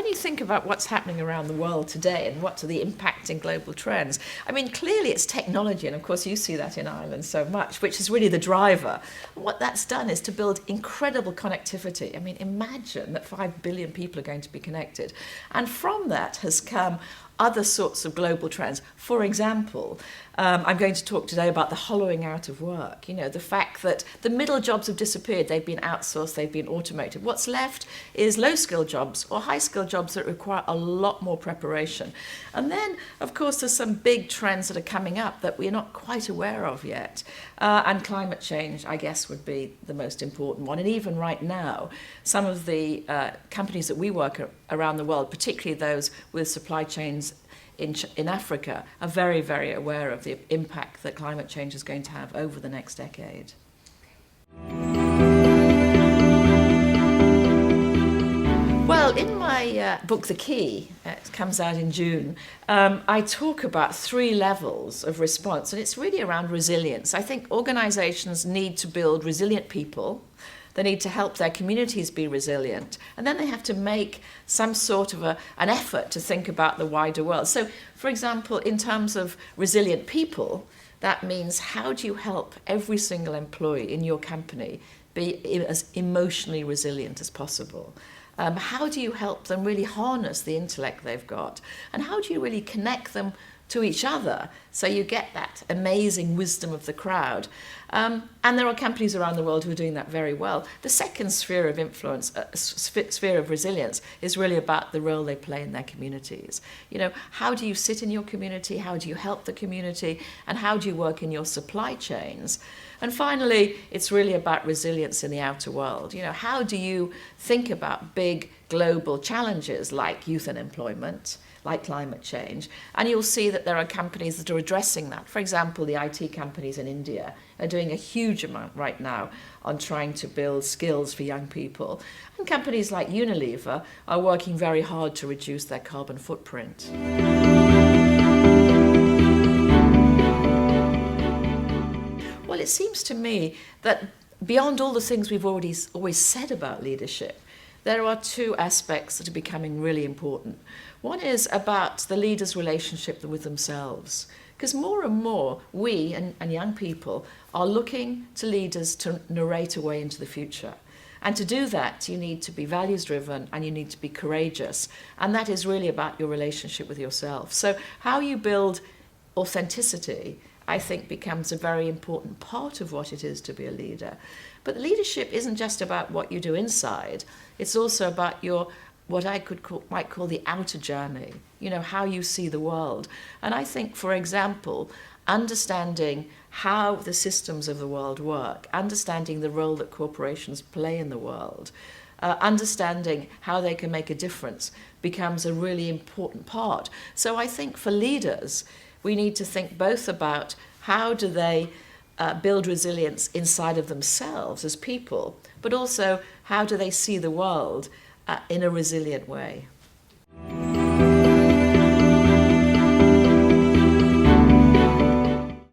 you think about what's happening around the world today and what are the impacting global trends, I mean, clearly it's technology, and of course you see that in Ireland so much, which is really the driver. What that's done is to build incredible connectivity. I mean, imagine that 5 billion people are going to be connected. And from that has come other sorts of global trends. For example, I'm going to talk today about the hollowing out of work. You know, the fact that the middle jobs have disappeared, they've been outsourced, they've been automated. What's left is low-skilled jobs or high-skilled jobs that require a lot more preparation. And then, of course, there's some big trends that are coming up that we're not quite aware of yet. And climate change, I guess, would be the most important one. And even right now, some of the companies that we work around the world, particularly those with supply chains in Africa, are very, very aware of the impact that climate change is going to have over the next decade. Well, in my book, The Key, it comes out in June, I talk about 3 levels of response, and it's really around resilience. I think organizations need to build resilient people. They need to help their communities be resilient. And then they have to make some sort of an effort to think about the wider world. So, for example, in terms of resilient people, that means how do you help every single employee in your company be as emotionally resilient as possible? How do you help them really harness the intellect they've got? And how do you really connect them to each other so you get that amazing wisdom of the crowd? And there are companies around the world who are doing that very well. The second sphere of influence, sphere of resilience, is really about the role they play in their communities. You know, how do you sit in your community? How do you help the community? And how do you work in your supply chains? And finally, it's really about resilience in the outer world. You know, how do you think about big global challenges like youth unemployment, like climate change? And you'll see that there are companies that are addressing that. For example, the IT companies in India are doing a huge amount right now on trying to build skills for young people. And companies like Unilever are working very hard to reduce their carbon footprint. Well, it seems to me that beyond all the things we've always said about leadership, there are 2 aspects that are becoming really important. One is about the leader's relationship with themselves. Because more and more, we and young people are looking to leaders to narrate a way into the future. And to do that, you need to be values-driven and you need to be courageous. And that is really about your relationship with yourself. So how you build authenticity, I think, becomes a very important part of what it is to be a leader. But leadership isn't just about what you do inside. It's also about your what I might call the outer journey, you know, how you see the world. And I think, for example, understanding how the systems of the world work, understanding the role that corporations play in the world, understanding how they can make a difference becomes a really important part. So I think for leaders, we need to think both about how do they build resilience inside of themselves as people, but also how do they see the world in a resilient way.